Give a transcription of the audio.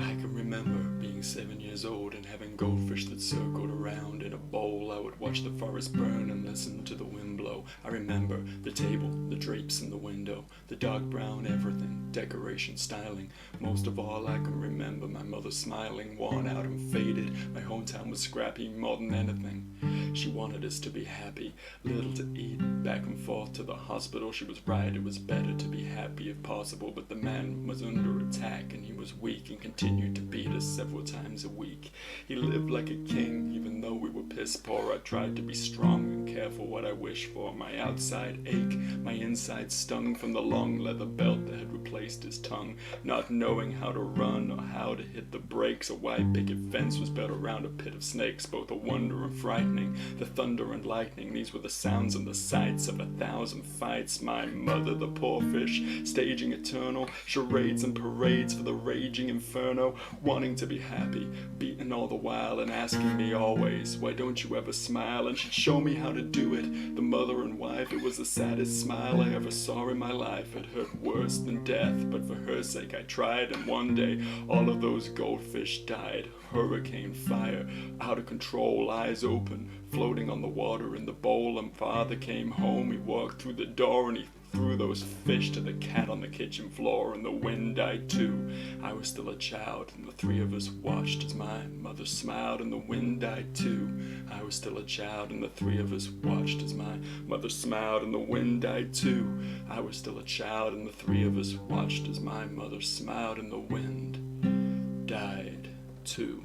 I can remember being 7 years old and having goldfish that circled around in a bowl. I would watch the forest burn and listen to the wind blow. I remember the table, the drapes in the window, the dark brown everything, decoration, styling. Most of all, I can remember my mother smiling, worn out and faded. My hometown was scrappy more than anything. She wanted us to be happy, little to eat, back and forth to the hospital. She was right, it was better to be happy if possible, but the man was under attack and he was weak and continued to beat us several times a week. He lived like a king, even though we were piss poor. I tried to be strong and careful what I wished for. My outside ached, my inside stung from the long leather belt that had replaced his tongue. Not knowing how to run or how to hit the brakes, a white picket fence was built around a pit of snakes, both a wonder and frightening. The thunder and lightning, these were the sounds and the sights of 1,000 fights. My mother, the poor fish, staging eternal charades and parades for the raging inferno, wanting to be happy, beaten all the while and asking me always, why don't you ever smile? And she'd show me how to do it. The mother and wife, it was the saddest smile I ever saw in my life. It hurt worse than death, but for her sake I tried, and one day all of those goldfish died. Hurricane fire, out of control, eyes open, floating on the water in the bowl. And father came home, he walked through the door and he threw those fish to the cat on the kitchen floor, and the wind died too. I was still a child, and the three of us watched as my mother smiled, and the wind died too. I was still a child, and the three of us watched as my mother smiled, and the wind died too. I was still a child, and the three of us watched as my mother smiled, and the wind died too.